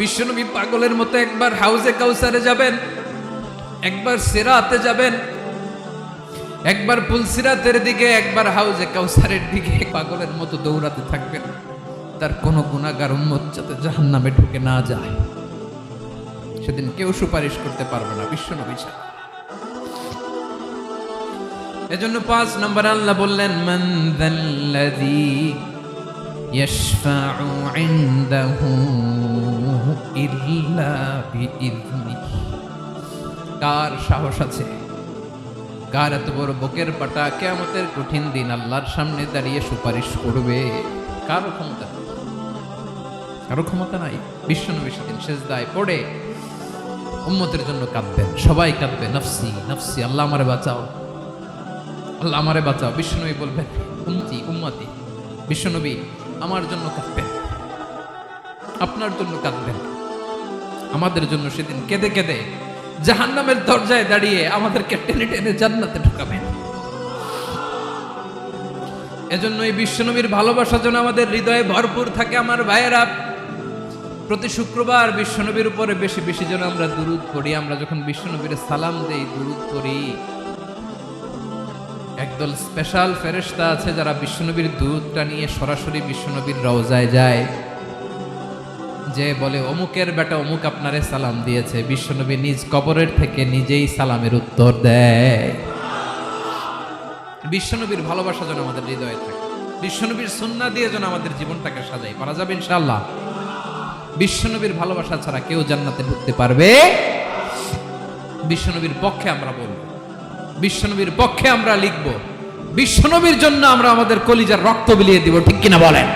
বিশ্বনবী পাগলের মতো একবার হাউজে কাউসারে যাবেন, একবার সিরাতে যাবেন, একবার পুলসিরাতের দিকে, একবার হাউজে কাউসারের দিকে পাগলের মতো দৌড়াতে থাকবেন। তার কোনো গুনাহগার উম্মত যাতে জাহান্নামে ঢুকে না যায়, সেদিন কেউ সুপারিশ করতে পারবে না বিশ্বনবী ছাড়া। এজন্য 5 নম্বর আল্লাহ বললেন, মান যাল্লাযী ইয়াশফাউ ইনদাহু ইল্লা বিইযনিহি। কার সাহস আছে, কার এত বড় বুকের পাটা কিয়ামতের কঠিন দিন আল্লাহর সামনে দাঁড়িয়ে সুপারিশ করবে? কারো ক্ষমতা, কারো ক্ষমতা নাই। বিশ্বনবী সেদিন সেজদায় পড়ে উম্মতের জন্য কাঁদবেন, সবাই কাঁদবে, নফসি নফসি, আল্লাহ আমারে বাঁচাও, আল্লাহ আমারে বাঁচাও। বিশ্বনবী বলবেন, উম্মতি উম্মতি। বিশ্বনবী আমার জন্য কাঁদবেন, আপনার জন্য কাঁদবেন, আমাদের জন্য সেদিন কেঁদে কেঁদে জাহান্নামের দরজায় দাঁড়িয়ে আমাদেরকে টেনে টেনে জান্নাতে ঢুকাবেন। এজন্য এই বিশ্বনবীর ভালোবাসা যেন আমাদের হৃদয়ে ভরপুর থাকে। আমার ভাইয়েরা, প্রতি শুক্রবার বিশ্বনবীর উপরে বেশি বেশি যেন আমরা দুরূদ পড়ি। আমরা যখন বিশ্বনবীর সালাম দেই, দুরূদ পড়ি, একদল স্পেশাল ফেরেশতা আছে যারা বিশ্বনবীর দুরূদটা নিয়ে সরাসরি বিশ্বনবীর রওজায় যায়, যে বলে অমুকের বেটা অমুক আপনারে সালাম দিয়েছে। বিশ্বনবী নিজ কবরের থেকে নিজেই সালামের উত্তর দেয়। বিশ্বনবীর ভালোবাসা যেন আমাদের হৃদয়ে থাকে, বিশ্বনবীর সুন্নাহ দিয়ে যেন আমাদের জীবনটাকে সাজাই। পারা যাবে ইনশাআল্লাহ। বিশ্বনবীর ভালোবাসা ছাড়া কেউ জান্নাতে ঢুকতে পারবে? বিশ্বনবীর পক্ষে আমরা বলবো, বিশ্বনবীর পক্ষে আমরা লিখবো, বিশ্বনবীর জন্য আমরা আমাদের কলিজার রক্ত বিলিয়ে দিব, ঠিক কিনা বলেন?